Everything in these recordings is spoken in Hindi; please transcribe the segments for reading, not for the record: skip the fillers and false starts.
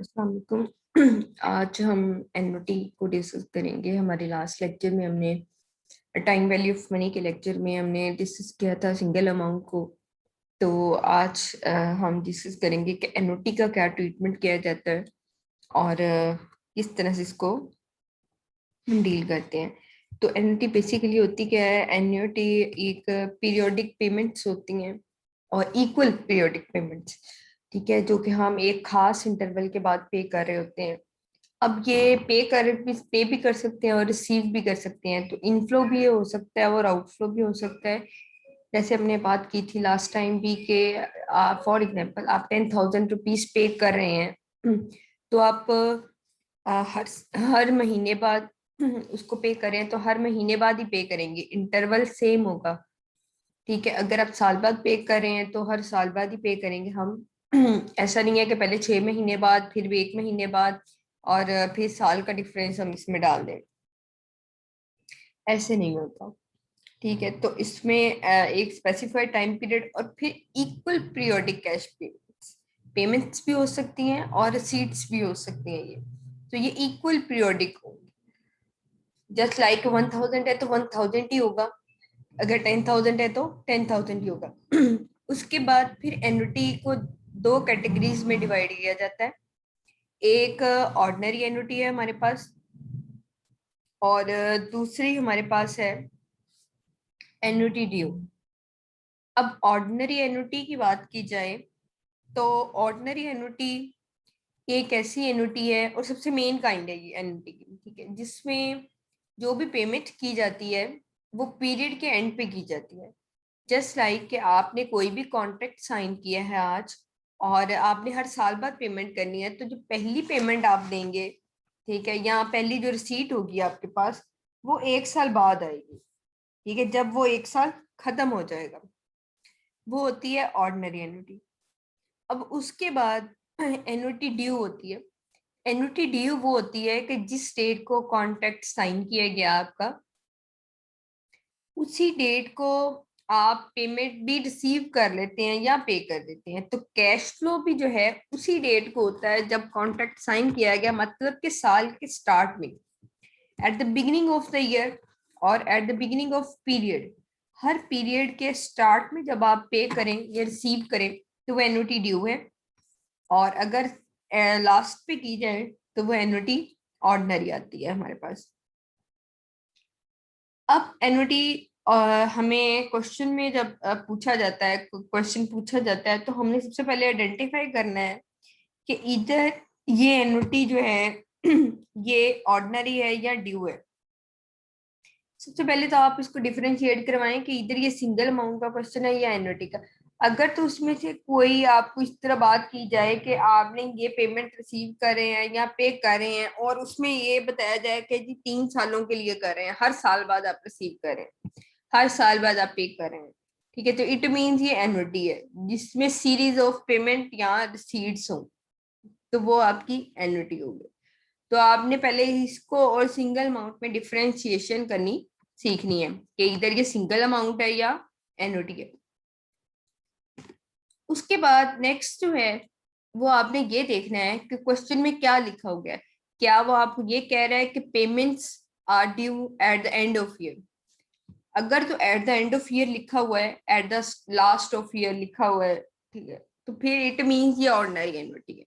अस्सलाम वालेकुम। आज हम एनओटी को डिस्कस करेंगे। हमारे लास्ट लेक्चर में हमने टाइम वैल्यू ऑफ मनी के लेक्चर में हमने डिस्कस किया था सिंगल अमाउंट को। तो आज हम डिस्कस करेंगे कि एनओटी का क्या ट्रीटमेंट किया जाता है और किस तरह से इसको हम डील करते हैं। तो एनओटी बेसिकली होती क्या है? एनओटी एक पीरियोडिक पेमेंट्स होती हैं और इक्वल पीरियोडिक पेमेंट्स, ठीक है, जो कि हम एक खास इंटरवल के बाद पे कर रहे होते हैं। अब ये पे भी कर सकते हैं और रिसीव भी कर सकते हैं। तो इनफ्लो भी हो सकता है और आउटफ्लो भी हो सकता है। जैसे हमने बात की थी लास्ट टाइम भी कि फॉर एग्जांपल आप 10,000 रुपीज पे कर रहे हैं, तो आप हर हर महीने बाद उसको पे करें तो हर महीने बाद ही पे करेंगे, इंटरवल सेम होगा। ठीक है, अगर आप साल बाद पे कर रहे हैं तो हर साल बाद ही पे करेंगे हम। ऐसा नहीं है कि पहले 6 महीने बाद फिर भी 1 महीने बाद और फिर साल का डिफरेंस हम इसमें डाल दें, ऐसे नहीं होता। ठीक है, तो इसमें एक स्पेसिफाइड टाइम पीरियड और फिर इक्वल पीरियोडिक कैश पेमेंट्स भी हो सकती हैं और रिसीट्स भी हो सकती हैं। ये तो ये इक्वल पीरियोडिक होंगी। जस्ट लाइक 1,000 है तो 1,000 ही होगा, अगर 10,000 है तो 10,000 ही होगा। उसके बाद फिर एन्युटी को दो कैटेगरीज में डिवाइड किया जाता है। एक ऑर्डिनरी एन्युटी है हमारे पास और दूसरी हमारे पास है एन्युटी ड्यू। अब ऑर्डिनरी एन्युटी की बात की जाए तो ऑर्डिनरी एन्युटी एक ऐसी एन्युटी है और सबसे मेन काइंड है ये एन्युटी की, ठीक है, जिसमें जो भी पेमेंट की जाती है वो पीरियड के एंड पे की जाती है। जस्ट लाइक कि आपने कोई भी कॉन्ट्रैक्ट साइन किया है आज और आपने हर साल बाद पेमेंट करनी है, तो जो पहली पेमेंट आप देंगे, ठीक है, या पहली जो रिसीट होगी आपके पास, वो 1 साल बाद आएगी। ठीक है, जब वो 1 साल खत्म हो जाएगा, वो होती है ऑर्डिनरी एन्युटी। अब उसके बाद एन्युटी ड्यू होती है। एन्युटी ड्यू वो होती है कि जिस डेट को कॉन्ट्रैक्ट साइन किया गया आपका, उसी डेट को आप पेमेंट भी रिसीव कर लेते हैं या पे कर देते हैं। तो कैश फ्लो भी जो है उसी डेट को होता है जब कॉन्ट्रैक्ट साइन किया गया, मतलब कि साल के स्टार्ट में, at the beginning of the year और at the beginning of period. हर पीरियड के स्टार्ट में जब आप पे करें या रिसीव करें तो वो एन्युटी ड्यू है, और अगर लास्ट पे की जाए तो वो एन्युटी ऑर्डिनरी आती है हमारे पास। अब एन्युटी हमें क्वेश्चन में जब पूछा जाता है, क्वेश्चन पूछा जाता है, तो हमने सबसे पहले आइडेंटिफाई करना है कि इधर ये एन्युटी जो है ये ऑर्डिनरी है या ड्यू है। सबसे पहले तो आप इसको डिफरेंशिएट करवाएं कि इधर ये सिंगल अमाउंट का क्वेश्चन है या एन्युटी का। अगर तो उसमें से कोई आपको इस तरह बात की जाए कि आपने ये पेमेंट रिसीव कर रहे हैं या पे कर रहे हैं और उसमें ये बताया जाए कि जी 3 सालों के लिए कर रहे हैं, हर साल बाद आप रिसीव कर रहे हैं, हर साल बाद आप पे कर रहे हैं, ठीक है, तो इट मीन्स ये एन्युटी है जिसमें सीरीज ऑफ पेमेंट या रिसीट्स हो, तो वो आपकी एन्युटी होगी। तो आपने पहले इसको और सिंगल अमाउंट में डिफरेंशिएशन करनी सीखनी है कि इधर ये सिंगल अमाउंट है या एन्युटी है। उसके बाद नेक्स्ट जो है वो आपने ये देखना है कि क्वेश्चन में क्या लिखा हुआ है। क्या वो आपको ये कह रहा है कि payments are due at the end of year? अगर तो at the end of year लिखा हुआ है, at the last of year लिखा हुआ है, ठीक है, तो फिर इट मीन्स ये ऑर्डिनरी एन्युटी है।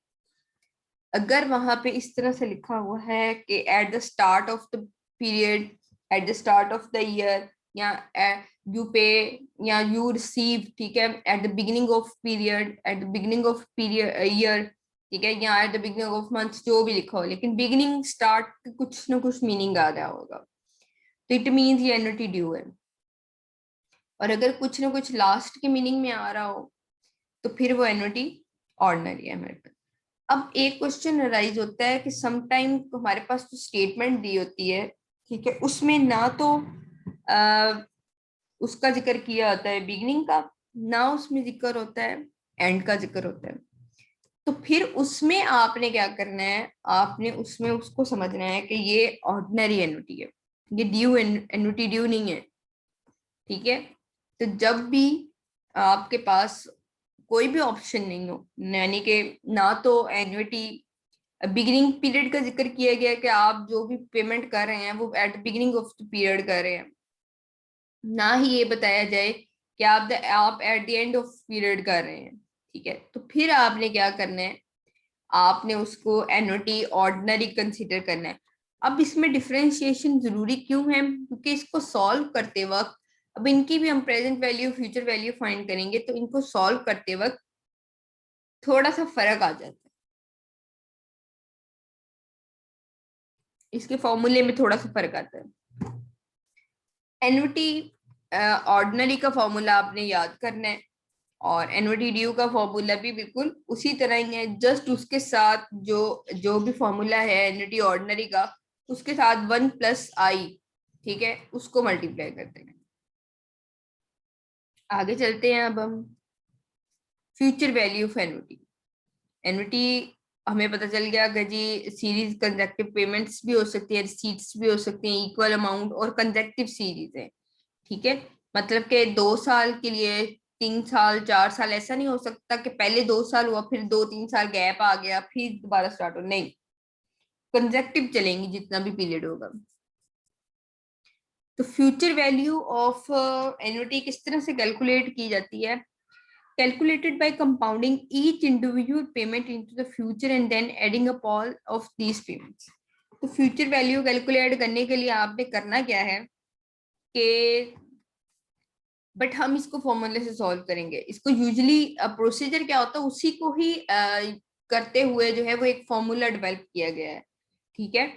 अगर वहां पे इस तरह से लिखा हुआ है कि at the start of the period, at the start of the year, या यू पे या यू रिसीव, ठीक है, at the beginning of period, eight the beginning of period year, ठीक है, या eight the beginning of month, जो भी लिखा हो, लेकिन बिगिनिंग स्टार्ट कुछ ना कुछ मीनिंग आ रहा होगा, तो इट मीन्स ये एन्युटी ड्यू है। और अगर कुछ ना कुछ लास्ट के मीनिंग में आ रहा हो तो फिर वो एन्युटी ऑर्डिनरी है हमारे पास। अब एक क्वेश्चन अराइज होता है कि समटाइम हमारे पास जो स्टेटमेंट दी होती है, ठीक है, उसमें ना तो आ, उसका जिक्र किया होता है बिगिनिंग का, ना उसमें जिक्र होता है एंड का जिक्र होता है। तो फिर उसमें आपने क्या करना है, आपने उसमें उसको समझना है कि ये ऑर्डिनरी एन्युटी है, ये ड्यू एन्युटी ड्यू नहीं है। ठीक है, तो जब भी आपके पास कोई भी ऑप्शन नहीं हो, यानी कि ना तो एन्युटी बिगिनिंग पीरियड का जिक्र किया गया है कि आप जो भी पेमेंट कर रहे हैं वो at beginning of the period कर रहे हैं, ना ही ये बताया जाए कि आप eight the end of period कर रहे हैं। ठीक है, तो फिर आपने क्या करना है, आपने उसको एन्युटी ऑर्डिनरी कंसीडर करना है। अब इसमें डिफरेंशिएशन जरूरी क्यों है, क्योंकि इसको सॉल्व करते वक्त, अब इनकी भी हम present value future value find करेंगे, तो इनको सॉल्व करते वक्त थोड़ा सा फर्क आ जाता है, इसके फॉर्मूले में थोड़ा सा फर्क आता है। एन्युटी ऑर्डिनरी का फॉर्मूला आपने याद करना है, और एनओटी ड्यू का फॉर्मूला भी बिल्कुल उसी तरह ही है, जस्ट उसके साथ जो जो भी फॉर्मूला है एनओटी ऑर्डिनरी का, उसके साथ 1+i, ठीक है, उसको मल्टीप्लाई करते हैं। आगे चलते हैं, अब हम future value of NOT. NOT हमें पता चल गया कि जी सीरीज कंजेक्टिव पेमेंट्स भी हो सकती है, रिसीट्स भी हो सकती हैं, इक्वल अमाउंट और कंजेक्टिव सीरीज है। ठीक है, मतलब कि 2 साल के लिए, 3 साल, 4 साल, ऐसा नहीं हो सकता कि पहले 2 साल हुआ फिर 2-3 साल गैप आ गया फिर दोबारा स्टार्ट हो, नहीं, कंजेक्टिव चलेंगी जितना भी पीरियड होगा। तो फ्यूचर वैल्यू ऑफ एन्युटी किस तरह से कैलकुलेट की जाती है, calculated by compounding each individual payment into the future and then adding up all of these payments। तो फ्यूचर वैल्यू कैलकुलेट करने के लिए आपने करना क्या है कि, बट हम इसको फॉर्मूले से सॉल्व करेंगे। इसको यूजुअली प्रोसीजर क्या होता है उसी को ही करते हुए जो है वो एक फॉर्मूला डेवलप किया गया है। ठीक है,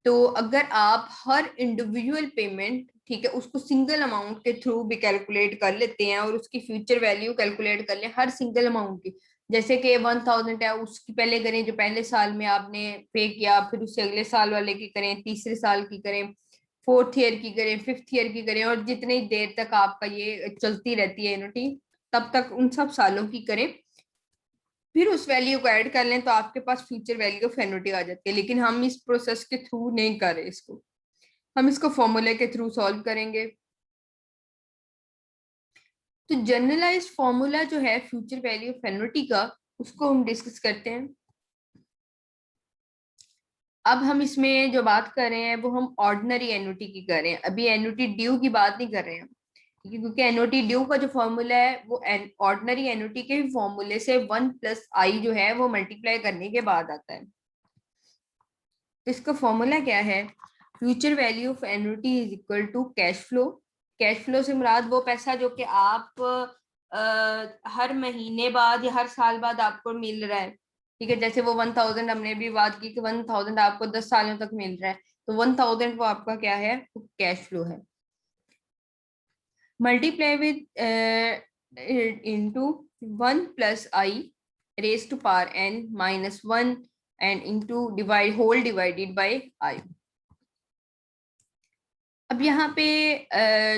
तो अगर आप हर इंडिविजुअल पेमेंट, ठीक है, उसको सिंगल अमाउंट के थ्रू भी कैलकुलेट कर लेते हैं और उसकी फ्यूचर वैल्यू कैलकुलेट कर लें हर सिंगल अमाउंट की, जैसे कि 1000 है उसकी पहले करें जो पहले साल में आपने पे किया, फिर उससे अगले साल वाले की करें, तीसरे साल की करें, फोर्थ ईयर की करें, फिफ्थ ईयर की करें, और जितनी देर तक आपका ये चलती रहती है एन्युटी तब तक उन सब सालों की करें, फिर उस वैल्यू को ऐड कर लें तो आपके पास फ्यूचर वैल्यू ऑफ एन्युटी आ जाती है। लेकिन हम इस प्रोसेस के थ्रू नहीं कर रहे इसको, हम इसको फॉर्मूले के थ्रू सॉल्व करेंगे। तो जनरलाइज्ड फॉर्मूला जो है फ्यूचर वैल्यू ऑफ एन्युटी का, उसको हम डिस्कस करते हैं। अब हम इसमें जो बात कर रहे हैं वो हम ऑर्डिनरी एन्युटी की कर रहे हैं, अभी एन्युटी ड्यू की बात नहीं कर रहे हैं, ठीक है, क्योंकि एन्युटी ड्यू का जो फॉर्मूला है वो ऑर्डिनरी एन्युटी के फॉर्मूले से 1+i जो है वो मल्टीप्लाई करने के बाद आता है। तो इसका फॉर्मूला क्या है, future value of annuity is equal to cash flow. Cash flow से मुराद वो पैसा जो कि आप हर महीने बाद या हर साल बाद आपको मिल रहा है। ठीक है, जैसे वो 1000 हमने भी बात की कि 1000 आपको 10 सालों तक मिल रहा है, तो 1000 वो आपका क्या है, वो कैश फ्लो है। Multiply with into 1+i raise to power n-1 and into divide whole divided by i। अब यहाँ पे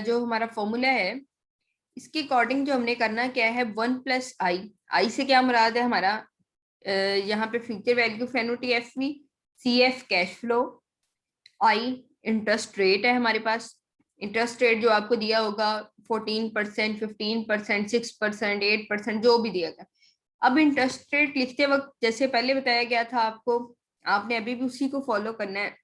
जो हमारा फॉर्मूला है इसके अकॉर्डिंग जो हमने करना क्या है, 1+i, i से क्या मुराद है हमारा, यहाँ पे future value of annuity FV, CF cash flow, I interest rate है हमारे पास, इंटरेस्ट रेट जो आपको दिया होगा 14%, 15%, 6%, 8% जो भी दिया गया। अब इंटरेस्ट रेट लिखते वक्त जैसे पहले बताया गया था आपको, आपने अभी भी उसी को फॉलो करना है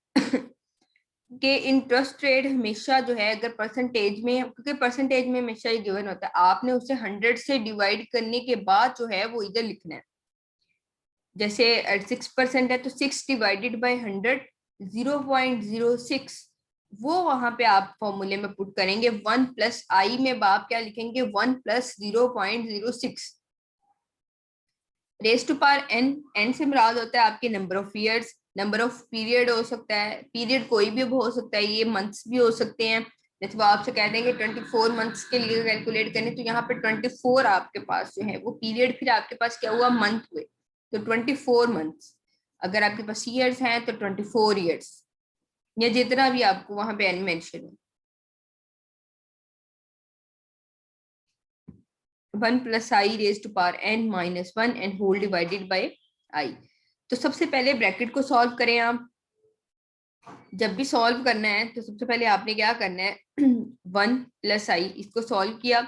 कि इंटरेस्ट रेट हमेशा जो है अगर परसेंटेज में, क्योंकि परसेंटेज में हमेशा ये गिवन होता है, आपने उसे 100 से डिवाइड करने के बाद जो है वो इधर लिखना है। जैसे 6% है तो 6 / 100 0.06, वो वहां पे आप फॉर्मूले में पुट करेंगे। 1+i में आप क्या लिखेंगे, 1+0.06 रेज टू पावर n से मुराद होता है आपके number of years, number of period हो सकता है, पीरियड कोई भी हो सकता है, ये मंथ्स भी हो सकते हैं। जैसे वो आपसे कह देंगे 24 मंथ्स के लिए कैलकुलेट करने, तो यहाँ पे 24 आपके पास जो है वो पीरियड, फिर आपके पास क्या हुआ, मंथ हुए, तो 24 मंथ्स। अगर आपके पास ईयर्स हैं तो 24 ईयर्स, या जितना भी आपको वहां पे एन मेंशन हो। 1+i raise to power n-1 and whole divided by i। तो सबसे पहले ब्रैकेट को सॉल्व करें आप। जब भी सॉल्व करना है तो सबसे पहले आपने क्या करना है, 1+i इसको सॉल्व किया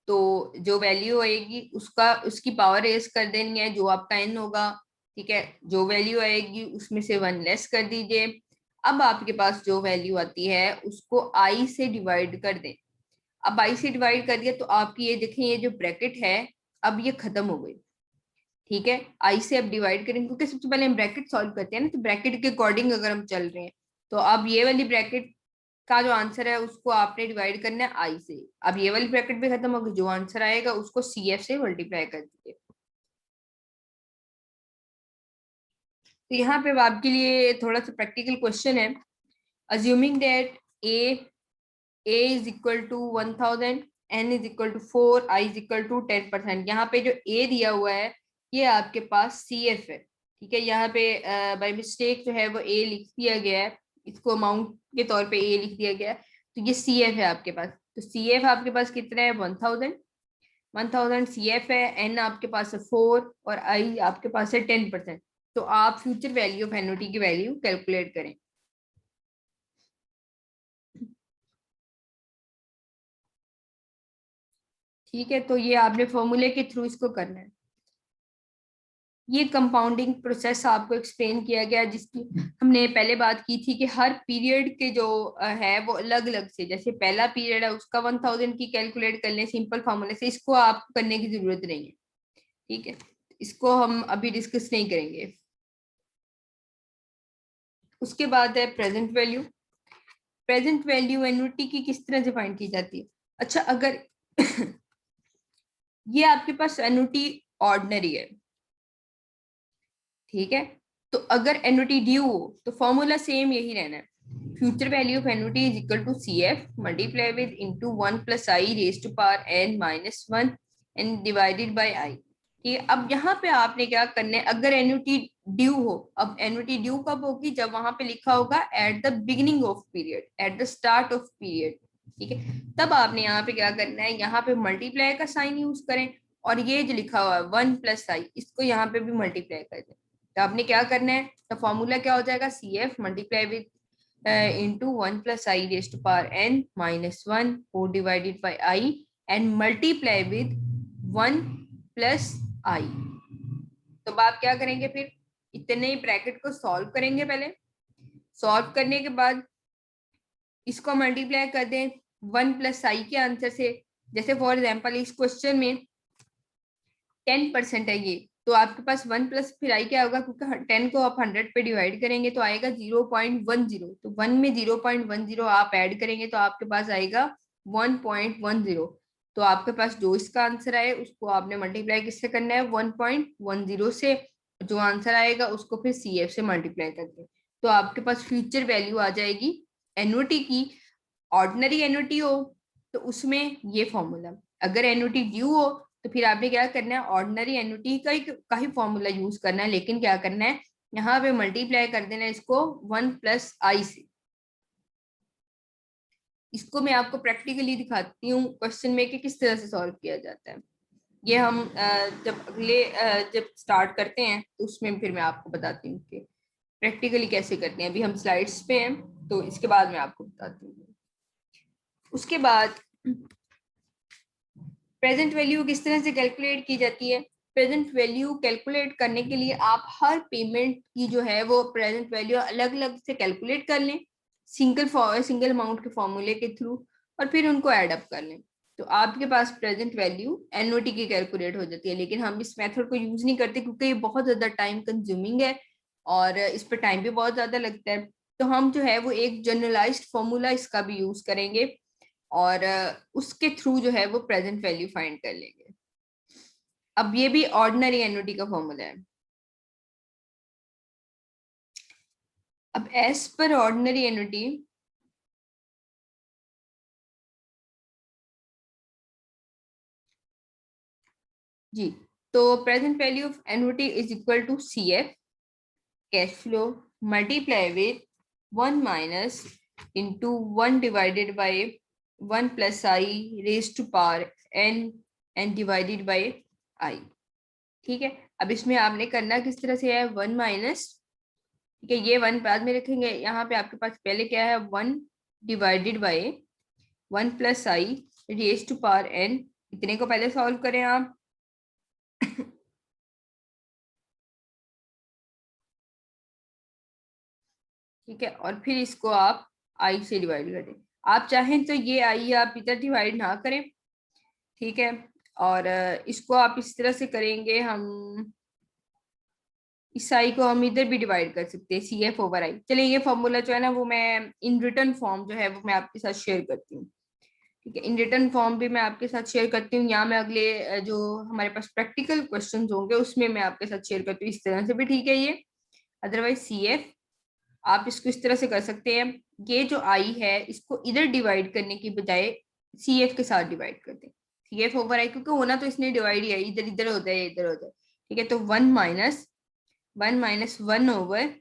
तो जो वैल्यू आएगी उसका, उसकी पावर रेज कर देनी है, जो आपका n होगा ठीक है, जो वैल्यू आएगी उसमें से 1 लेस कर दीजिए। अब आपके पास जो वैल्यू आती है उसको आई से डिवाइड कर दें। अब आई से डिवाइड कर दिया तो आपकी ये देखें, ये जो ब्रैकेट है अब ये खत्म हो गई। ठीक है, आई से अब डिवाइड करेंगे क्योंकि सबसे पहले हम ब्रैकेट सॉल्व करते हैं ना, तो ब्रैकेट के अकॉर्डिंग अगर हम चल रहे हैं तो अब ये वाली ब्रैकेट का जो आंसर है उसको आपने डिवाइड करना है आई से। अब ये वाली ब्रैकेट भी खत्म होगी, जो आंसर आएगा उसको सी एफ से मल्टीप्लाई कर दीजिए। तो यहाँ पे अब आपके लिए थोड़ा सा प्रैक्टिकल क्वेश्चन है। Assuming that A is equal to 1000, N is equal to 4, I is equal to 10%। यहाँ पे जो ए दिया हुआ है ये आपके पास सी एफ है। ठीक है, यहाँ पे बाय मिस्टेक जो है वो ए लिख दिया गया है, इसको अमाउंट के तौर पे ए लिख दिया गया है, तो ये सी एफ है आपके पास। तो सी एफ आपके पास कितना है, 1000। 1000 सी एफ है, एन आपके पास है 4 और आई आपके पास है 10%। तो आप फ्यूचर वैल्यू ऑफ एन्युटी की वैल्यू कैलकुलेट करें। ठीक है, तो ये आपने फॉर्मूले के थ्रू इसको करना है। ये कंपाउंडिंग प्रोसेस आपको एक्सप्लेन किया गया, जिसकी हमने पहले बात की थी कि हर पीरियड के जो है वो अलग अलग से, जैसे पहला पीरियड है उसका 1000 की कैलकुलेट कर लें सिंपल फॉर्मूले से, इसको आपको करने की जरूरत नहीं है। ठीक है, इसको हम अभी डिस्कस नहीं करेंगे। उसके बाद है present value. Present value annuity की किस तरह डिफाइन की जाती है। अच्छा, अगर ये आपके पास एन्युटी ऑर्डिनरी है, ठीक है, तो अगर एन्युटी ड्यू हो तो फॉर्मूला सेम यही रहना है। Future value of annuity is equal to C F multiply with into 1 plus I raise to power N minus 1 and divided by I. ठीक है, अब यहाँ पे आपने क्या करना है, अगर एन्युटी ड्यू हो, अब एन्युटी ड्यू कब होगी, जब वहां पे लिखा होगा eight the beginning of period, at the start of period. ठीक है, तब आपने यहाँ पे क्या करना है, यहाँ पे मल्टीप्लाई का साइन यूज करें, और ये जो लिखा हुआ है 1 प्लस आई, इसको यहाँ पे भी मल्टीप्लाई कर दें। तो आपने क्या करना है, तो फॉर्मूला क्या हो जाएगा, C F multiply with into 1 plus I raise to power N minus 1 for divided by I and multiply with 1 plus I. तो अब आप क्या करेंगे, फिर इतने ही ब्रैकेट को सॉल्व करेंगे। पहले सॉल्व करने के बाद इसको मल्टीप्लाई कर दें 1 प्लस आई के आंसर से। जैसे फॉर एग्जाम्पल इस क्वेश्चन में 10% है ये, तो आपके पास 1 प्लस फिर आई क्या होगा, क्योंकि 10 को आप 100 पे डिवाइड करेंगे तो आएगा 0.10। तो 1 में 0.10 आप ऐड करेंगे तो आपके पास आएगा 1.10। तो आपके पास जो इसका आंसर आए उसको आपने मल्टीप्लाई किससे करना है, 1.10 से। जो आंसर आएगा उसको फिर सी एफ से मल्टीप्लाई कर दें, तो आपके पास फ्यूचर वैल्यू आ जाएगी एन्युटी की। ऑर्डिनरी एन्युटी हो तो उसमें ये फॉर्मूला, अगर एन्युटी ड्यू हो तो फिर आपने क्या करना है, ऑर्डिनरी एन्युटी का ही फॉर्मूला यूज करना है, लेकिन क्या करना है, यहाँ पे मल्टीप्लाई कर देना है इसको 1 प्लस आई से। इसको मैं आपको प्रैक्टिकली दिखाती हूँ क्वेश्चन में कि किस तरह से सॉल्व किया जाता है। ये हम जब स्टार्ट करते हैं तो उसमें फिर मैं आपको बताती हूँ कि प्रैक्टिकली कैसे करते हैं। अभी हम स्लाइड्स पे हैं तो इसके बाद मैं आपको बताती हूँ। उसके बाद प्रेजेंट वैल्यू किस तरह से कैलकुलेट की जाती है। प्रेजेंट वैल्यू कैलकुलेट करने के लिए आप हर पेमेंट की जो है वो प्रेजेंट वैल्यू अलग अलग से कैलकुलेट कर लें सिंगल अमाउंट के फॉर्मूले के थ्रू, और फिर उनको ऐड अप कर लें। तो आपके पास प्रेजेंट वैल्यू एनओटी की कैलकुलेट हो जाती है, लेकिन हम इस मेथड को यूज नहीं करते क्योंकि ये बहुत ज्यादा टाइम कंज्यूमिंग है और इस पर टाइम भी बहुत ज्यादा लगता है। तो हम जो है वो एक जनरलाइज्ड फॉर्मूला इसका भी यूज करेंगे और उसके थ्रू जो है वो प्रेजेंट वैल्यू फाइंड कर लेंगे। अब ये भी ऑर्डिनरी एन्युटी का फॉर्मूला है। अब एज पर ऑर्डिनरी एन्युटी जी, तो present value of annuity is equal to C F cash flow multiply with 1 minus into 1 divided by 1 plus I raise to power N and divided by I. ठीक है, अब इसमें आपने करना किस तरह से है, 1 माइनस, ठीक है, ये 1 बाद में रखेंगे, यहाँ पे आपके पास पहले क्या है, 1 divided by 1 plus I raise to power N. इतने को पहले सॉल्व करें आप ठीक है, और फिर इसको आप आई से डिवाइड कर दें। आप चाहें तो ये आई आप इधर डिवाइड ना करें, ठीक है, और इसको आप इस तरह से करेंगे, हम इस आई को हम इधर भी डिवाइड कर सकते हैं, सी एफ ओवर आई। चलिए ये फॉर्मूला जो है ना वो मैं इन रिटर्न फॉर्म जो है वो मैं आपके साथ शेयर करती हूँ, ठीक है, इन रिटर्न फॉर्म भी मैं आपके साथ शेयर करती हूँ, यहाँ मैं अगले जो हमारे पास प्रैक्टिकल क्वेश्चंस होंगे उसमें मैं आपके साथ शेयर करती हूँ, इस तरह से भी ठीक है ये। अदरवाइज सी एफ आप इसको इस तरह से कर सकते हैं, ये जो आई है इसको इधर डिवाइड करने की बजाय सी एफ के साथ डिवाइड कर दें, सी एफ ओवर आई, क्योंकि होना तो इसने डिवाइड ही है, इधर इधर हो जाए इधर हो जाए, ठीक है, तो one minus one over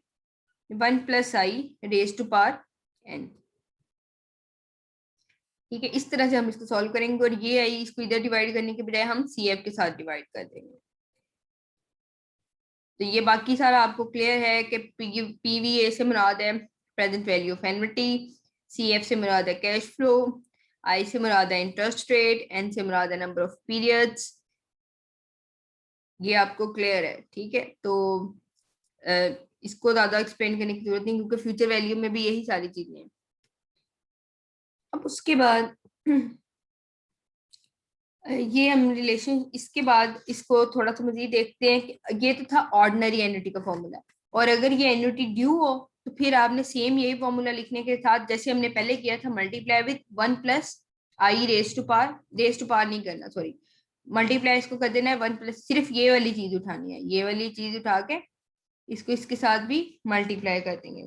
one plus I raise to power N, ठीक है, इस तरह से हम इसको सॉल्व करेंगे, और ये आई इसको इधर डिवाइड करने के बजाय हम सी एफ के साथ डिवाइड कर देंगे। तो ये बाकी सारा आपको क्लियर है कि पीवीए से मुराद है present value of annuity, CF से मुराद है कैश फ्लो, आई से मुराद है इंटरेस्ट रेट, एन से मुराद है नंबर ऑफ पीरियड्स। ये आपको क्लियर है, ठीक है, तो इसको ज्यादा एक्सप्लेन करने की जरूरत नहीं, क्योंकि फ्यूचर वैल्यू में भी यही सारी चीजें हैं। अब उसके बाद ये हम रिलेशन, इसके बाद इसको थोड़ा सा मजीद देखते हैं कि ये तो था ऑर्डिनरी एन्युटी का फॉर्मूला, और अगर ये एन्युटी ड्यू हो तो फिर आपने सेम यही फॉर्मूला लिखने के साथ जैसे हमने पहले किया था, multiply with one plus I raise to पार नहीं करना, सॉरी, मल्टीप्लाई इसको कर देना है वन प्लस, सिर्फ ये वाली चीज उठानी है, ये वाली चीज उठा के इसको इसके साथ भी मल्टीप्लाई कर देंगे।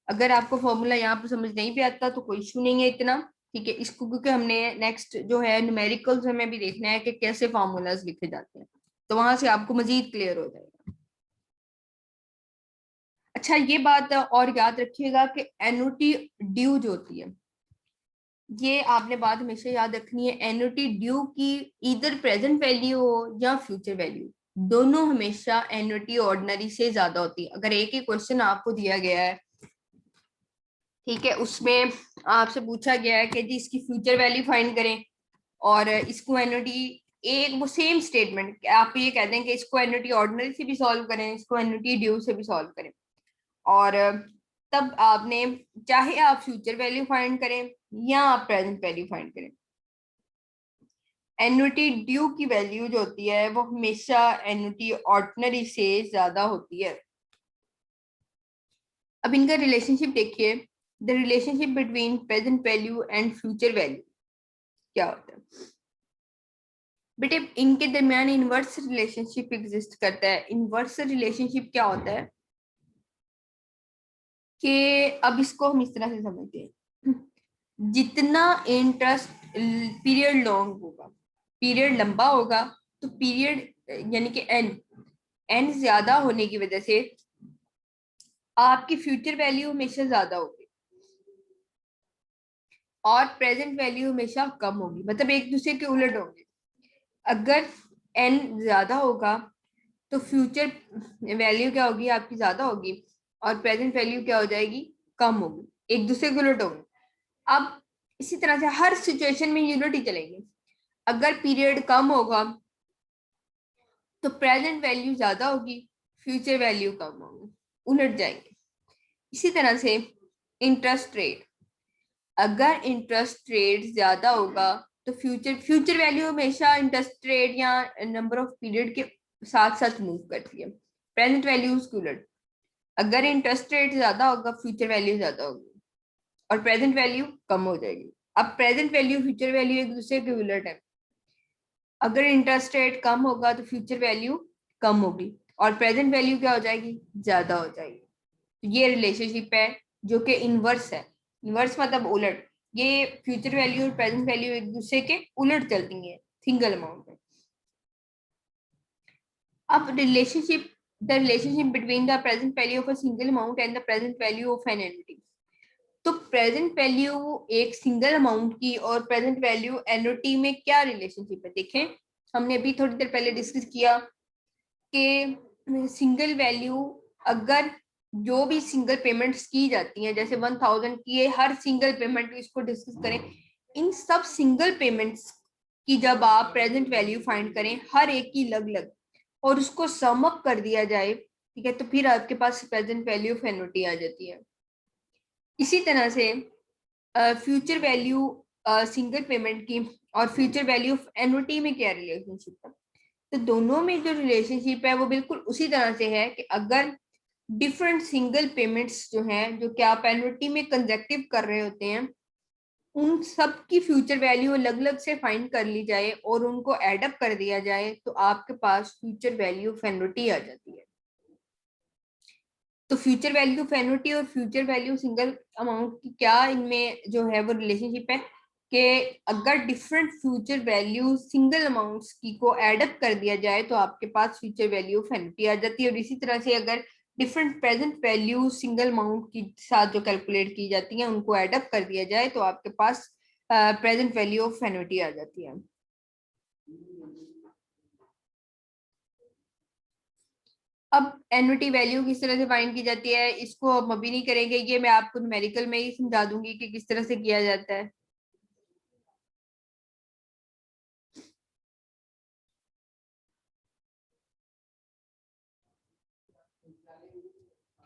अगर आपको फॉर्मूला यहाँ पर समझ नहीं भी आता तो कोई इशू नहीं है इतना, ठीक है, इसको क्योंकि हमने नेक्स्ट जो है न्यूमेरिकल्स हमें भी देखना है कि कैसे फॉर्मूलाज लिखे जाते हैं, तो वहां से आपको मजीद क्लियर हो जाएगा। अच्छा ये बात और याद रखिएगा कि एन्युटी ड्यू जो होती है, ये आपने बात हमेशा याद रखनी है, एन्युटी ड्यू की इधर प्रेजेंट वैल्यू हो या फ्यूचर वैल्यू, दोनों हमेशा एन्युटी ऑर्डिनरी से ज्यादा होती है। अगर एक ही क्वेश्चन आपको दिया गया है, ठीक है, उसमें आपसे पूछा गया है कि जी इसकी फ्यूचर वैल्यू फाइंड करें, और इसको एन्युटी, एक वो सेम स्टेटमेंट आप ये कह दें कि इसको एन्युटी ऑर्डिनरी से भी सॉल्व करें, इसको एन्युटी ड्यू से भी सॉल्व करें, और तब आपने चाहे आप फ्यूचर वैल्यू फाइंड करें या आप प्रेजेंट वैल्यू फाइंड करें, एन्युटी ड्यू की वैल्यू जो होती है वो हमेशा एन्युटी ऑर्डिनरी से ज्यादा होती है। अब इनका रिलेशनशिप देखिए, the relationship between present value and future value क्या होता है बेटे, इनके दरमियान इनवर्स रिलेशनशिप एग्जिस्ट करता है। इनवर्स रिलेशनशिप क्या होता है कि अब इसको हम इस तरह से समझते हैं, जितना इंटरेस्ट पीरियड लॉन्ग होगा, पीरियड लंबा होगा, तो पीरियड यानी कि एन एन ज्यादा होने की वजह से आपकी फ्यूचर वैल्यू हमेशा ज्यादा होगी और प्रेजेंट वैल्यू हमेशा कम होगी, मतलब एक दूसरे के उलट होंगे। अगर एन ज्यादा होगा तो फ्यूचर वैल्यू क्या होगी आपकी ज्यादा होगी, और प्रेजेंट वैल्यू क्या हो जाएगी, कम होगी, एक दूसरे के उलट होंगे। अब इसी तरह से हर सिचुएशन में यूनिट ही चलेंगे। अगर पीरियड कम होगा तो प्रेजेंट वैल्यू ज्यादा होगी, फ्यूचर वैल्यू कम होगी, उलट जाएंगे। इसी तरह से इंटरेस्ट रेट, अगर इंटरेस्ट रेट ज्यादा होगा तो फ्यूचर वैल्यू हमेशा इंटरेस्ट रेट या नंबर ऑफ पीरियड के साथ साथ मूव करती है, प्रेजेंट वैल्यू उसके उलट। अगर इंटरेस्ट रेट ज्यादा होगा फ्यूचर वैल्यू ज्यादा होगी और प्रेजेंट वैल्यू कम हो जाएगी। अब प्रेजेंट वैल्यू फ्यूचर वैल्यू एक दूसरे के उलट है, अगर इंटरेस्ट रेट कम होगा तो फ्यूचर वैल्यू कम होगी और प्रेजेंट वैल्यू क्या हो जाएगी, ज्यादा हो जाएगी। तो ये रिलेशनशिप है जो कि इनवर्स है, इनवर्स मतलब उलट, ये फ्यूचर वैल्यू और प्रेजेंट वैल्यू एक दूसरे के उलट चलती है सिंगल अमाउंट में। अब the relationship between the present value of a single amount and the present value of an annuity. तो प्रेजेंट वैल्यू एक सिंगल अमाउंट की और प्रेजेंट वैल्यू एन्युटी में क्या रिलेशनशिप है, देखें हमने अभी थोड़ी देर पहले डिस्कस किया कि सिंगल वैल्यू, अगर जो भी सिंगल पेमेंट्स की जाती हैं, जैसे 1000 की है हर सिंगल पेमेंट, इसको डिस्कस करें, इन सब सिंगल पेमेंट्स की जब आप प्रेजेंट वैल्यू फाइंड करें हर एक की अलग अलग और उसको सम अप कर दिया जाए, ठीक है, तो फिर आपके पास प्रेजेंट वैल्यू ऑफ एन्युटी आ जाती है। इसी तरह से फ्यूचर वैल्यू सिंगल पेमेंट की और फ्यूचर वैल्यू ऑफ एन्युटी में क्या रिलेशनशिप है? तो दोनों में जो रिलेशनशिप है वो बिल्कुल उसी तरह से है कि अगर डिफरेंट सिंगल पेमेंट्स जो हैं जो कि आप एन्युटी में कंसेक्टिव कर रहे होते हैं, उन सब की फ्यूचर वैल्यू अलग अलग से फाइंड कर ली जाए और उनको एडअप कर दिया जाए तो आपके पास फ्यूचर वैल्यू ऑफ एन्युटी आ जाती है। तो फ्यूचर वैल्यू ऑफ एन्युटी और फ्यूचर वैल्यू सिंगल अमाउंट की क्या इनमें जो है वो रिलेशनशिप है कि अगर different future value single amounts की को एडअप कर दिया जाए तो आपके पास फ्यूचर वैल्यू ऑफ एन्युटी आ जाती है। और इसी तरह से अगर different present value single amount की साथ जो कैलकुलेट की जाती है उनको एडअप कर दिया जाए तो आपके पास प्रेजेंट वैल्यू ऑफ एन्युटी आ जाती है। अब एन्युटी वैल्यू किस तरह से फाइंड की जाती है इसको हम अभी नहीं करेंगे, ये मैं आपको न्यूमेरिकल में ही समझा दूंगी कि किस तरह से किया जाता है।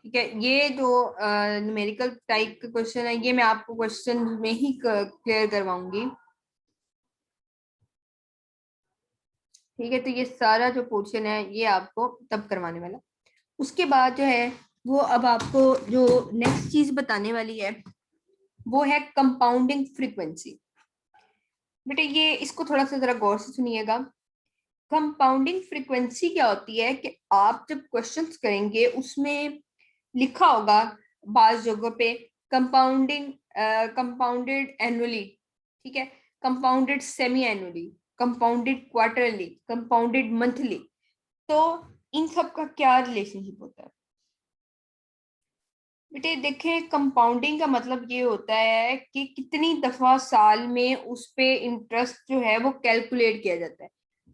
ठीक है, ये जो न्यूमेरिकल टाइप का क्वेश्चन है ये मैं आपको क्वेश्चन में ही क्लियर करवाऊंगी। ठीक है, तो ये सारा जो पोर्शन है ये आपको तब करवाने वाला। उसके बाद जो है वो अब आपको जो नेक्स्ट चीज बताने वाली है वो है कंपाउंडिंग फ्रीक्वेंसी। बेटे ये इसको थोड़ा सा जरा गौर से सुनिएगा। कंपाउंडिंग फ्रीक्वेंसी क्या होती है कि आप जब क्वेश्चंस करेंगे उसमें लिखा होगा बाज जगह पे कंपाउंडिंग कंपाउंडेड एनुअली, ठीक है, compounded semi annually, compounded quarterly, compounded monthly. तो इन सब का क्या रिलेशनशिप होता है? बेटे देखें, कंपाउंडिंग का मतलब ये होता है कि कितनी दफा साल में उस पे इंटरेस्ट जो है वो कैलकुलेट किया जाता है।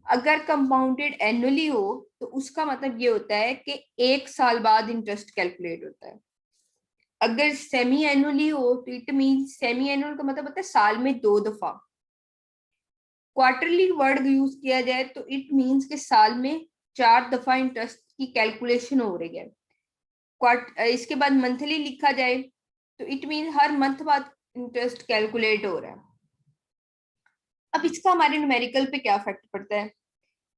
अगर कंपाउंडेड एनुअली हो तो उसका मतलब ये होता है कि एक साल बाद इंटरेस्ट कैलकुलेट होता है। अगर सेमी एनुअली हो तो इट मीन सेमी एनुअल का मतलब होता है साल में 2 दफा। क्वार्टरली वर्ड यूज किया जाए तो इट मीन्स के साल में 4 दफा इंटरेस्ट की कैलकुलेशन हो रही है। इसके बाद मंथली लिखा जाए तो इट मीन हर मंथ बाद इंटरेस्ट कैलकुलेट हो रहा है। अब इसका हमारे न्यूमेरिकल पे क्या इफेक्ट पड़ता है?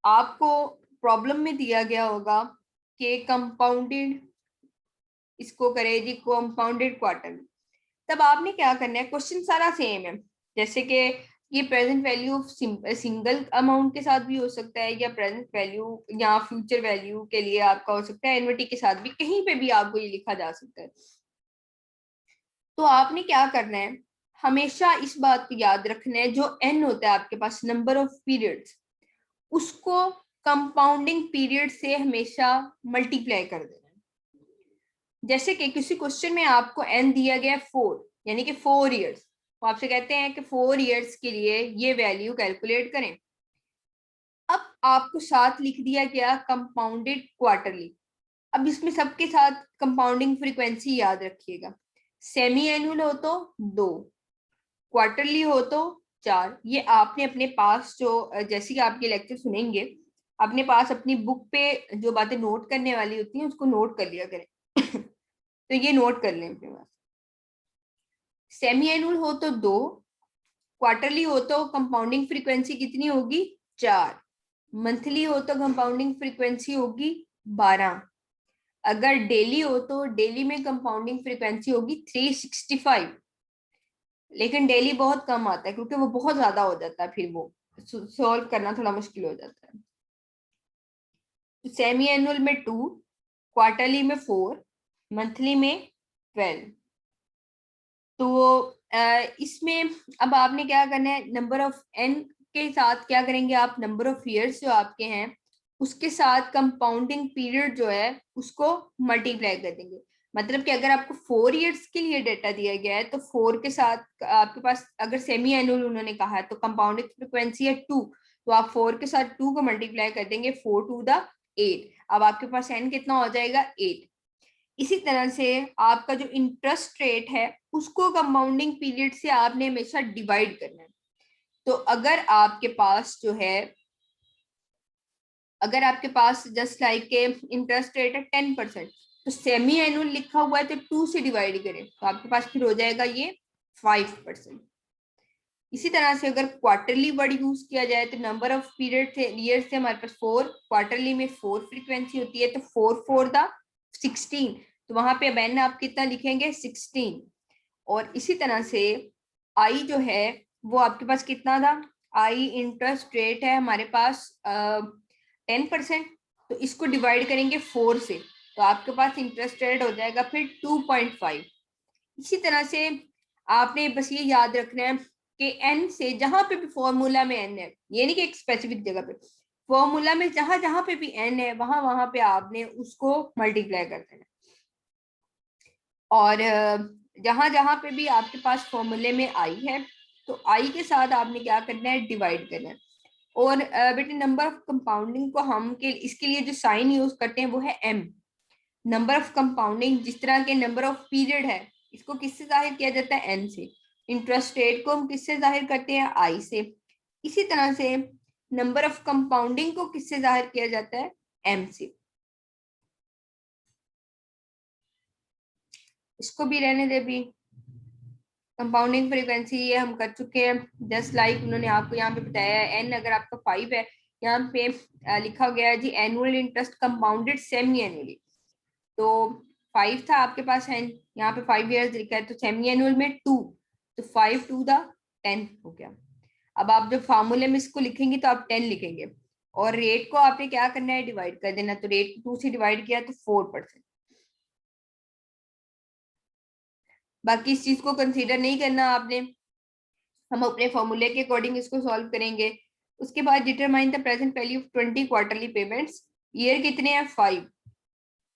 आपको प्रॉब्लम में दिया गया होगा कि कंपाउंडेड इसको करे जी कंपाउंडेड क्वार्टर। तब आपने क्या करना है, क्वेश्चन सारा सेम है। जैसे कि ये प्रेजेंट वैल्यू सिंगल अमाउंट के साथ भी हो सकता है या प्रेजेंट वैल्यू या फ्यूचर वैल्यू के लिए आपका हो सकता है एन्युटी के साथ भी, कहीं पे भी आपको ये लिखा जा सकता है। तो आपने क्या करना है, हमेशा इस बात को याद रखना है जो एन होता है आपके पास नंबर ऑफ पीरियड्स, उसको कंपाउंडिंग पीरियड से हमेशा मल्टीप्लाई कर देना है। जैसे कि किसी क्वेश्चन में आपको एन दिया गया 4 यानी कि 4 इयर्स, तो आपसे कहते हैं कि 4 इयर्स के लिए ये वैल्यू कैलकुलेट करें। अब आपको साथ लिख दिया गया कंपाउंडेड क्वार्टरली। अब इसमें सबके साथ कंपाउंडिंग फ्रीक्वेंसी याद रखिएगा। सेमी एनुअल हो तो 2, क्वार्टरली हो तो 4। ये आपने अपने पास जो जैसे कि आप ये लेक्चर सुनेंगे अपने पास अपनी बुक पे जो बातें नोट करने वाली होती हैं उसको नोट कर लिया करें। तो ये नोट कर लें अपने पास। सेमी एनुअल हो तो 2, क्वार्टरली हो तो कंपाउंडिंग फ्रीक्वेंसी कितनी होगी 4, मंथली हो तो कंपाउंडिंग फ्रीक्वेंसी होगी 12, अगर डेली हो तो डेली में कंपाउंडिंग फ्रीक्वेंसी होगी 365। लेकिन डेली बहुत कम आता है क्योंकि वो बहुत ज्यादा हो जाता है, फिर वो सॉल्व करना थोड़ा मुश्किल हो जाता है। सेमी एनुअल में 2, क्वार्टरली में 4, मंथली में 12। तो इसमें अब आपने क्या करना है, नंबर ऑफ एन के साथ क्या करेंगे आप, नंबर ऑफ ईयर्स जो आपके हैं उसके साथ कंपाउंडिंग पीरियड जो है उसको मल्टीप्लाई कर देंगे। मतलब कि अगर आपको 4 इयर्स के लिए डेटा दिया गया है तो 4 के साथ आपके पास अगर सेमी एनुअल उन्होंने कहा है तो कंपाउंडिंग फ्रिक्वेंसी है 2, तो आप 4 के साथ 2 को मल्टीप्लाई कर देंगे, 4 टू द 8। अब आपके पास एन कितना हो जाएगा 8। इसी तरह से आपका जो इंटरेस्ट रेट है उसको कंपाउंडिंग पीरियड से आपने हमेशा डिवाइड करना है। तो अगर आपके पास जो है, अगर आपके पास जस्ट लाइक के इंटरेस्ट रेट है 10%, तो सेमी एनुअल लिखा हुआ है तो 2 से डिवाइड करें तो आपके पास फिर हो जाएगा ये 5%। इसी तरह से अगर क्वार्टरली वर्ड यूज किया जाए तो नंबर ऑफ पीरियड थे ईयर से हमारे पास 4, क्वार्टरली में 4 फ्रीक्वेंसी होती है तो 4 4 द 16, तो वहां पे अब एन आप कितना लिखेंगे 16। और इसी तरह से आई जो है वो आपके पास कितना था, आई इंटरेस्ट रेट है हमारे पास 10%, तो इसको डिवाइड करेंगे 4 से तो आपके पास इंटरेस्ट रेट हो जाएगा फिर 2.5। इसी तरह से आपने बस ये याद रखना है कि एन से जहां पे भी फॉर्मूला में एन है, ये नहीं कि एक स्पेसिफिक जगह पे, फॉर्मूला में जहां जहां पे भी एन है वहां वहां पे आपने उसको मल्टीप्लाई कर देना। और जहां जहां पे भी आपके पास फॉर्मूले में आई है तो आई के साथ आपने क्या करना है, डिवाइड करना है। और बेटे नंबर ऑफ कंपाउंडिंग को हम के इसके लिए जो साइन यूज करते हैं वो है एम। नंबर ऑफ कंपाउंडिंग जिस तरह के नंबर ऑफ पीरियड है इसको किससे जाहिर किया जाता है, एन से। इंटरेस्ट रेट को हम किससे जाहिर करते हैं, आई से। इसी तरह से नंबर ऑफ कंपाउंडिंग को किससे जाहिर किया जाता है, एम से। इसको भी रहने दे भी, कंपाउंडिंग फ्रीक्वेंसी ये हम कर चुके हैं। जस्ट लाइक उन्होंने आपको यहाँ पे बताया है एन अगर आपका 5 है, यहाँ पे लिखा गया है जी annual interest compounded semi annually, तो 5 था आपके पास है, यहाँ पे 5 ईयर्स लिखा है तो सेमी एनुअल में 2, तो 5 2 द 10 हो गया। अब आप जब फार्मूले में इसको लिखेंगे तो आप 10 लिखेंगे और रेट को आपने क्या करना है, डिवाइड कर देना। तो रेट 2 से डिवाइड किया तो 4%। बाकी इस चीज को कंसीडर नहीं करना आपने, हम अपने फॉर्मूले के अकॉर्डिंग इसको सॉल्व करेंगे। उसके बाद determine the present value of 20 quarterly payments. Year कितने हैं 5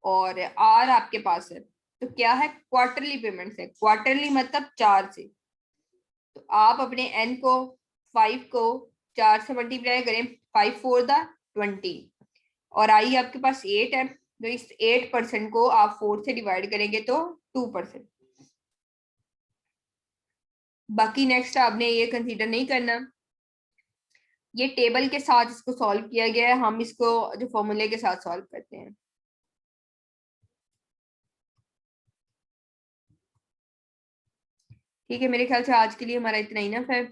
और आर आपके पास है, तो क्या है क्वार्टरली पेमेंट्स है, क्वार्टरली मतलब 4 से। तो आप अपने एन को 5 को 4 से मल्टीप्लाई करें, 5 4 द 20 और आई आपके पास 8 है, तो इस 8% को आप 4 से डिवाइड करेंगे तो 2%। बाकी नेक्स्ट आपने ये कंसीडर नहीं करना, ये टेबल के साथ इसको सॉल्व किया गया है, हम इसको जो फॉर्मूले के साथ सॉल्व करते हैं। ठीक है, मेरे ख्याल से आज के लिए हमारा इतना ही ना है।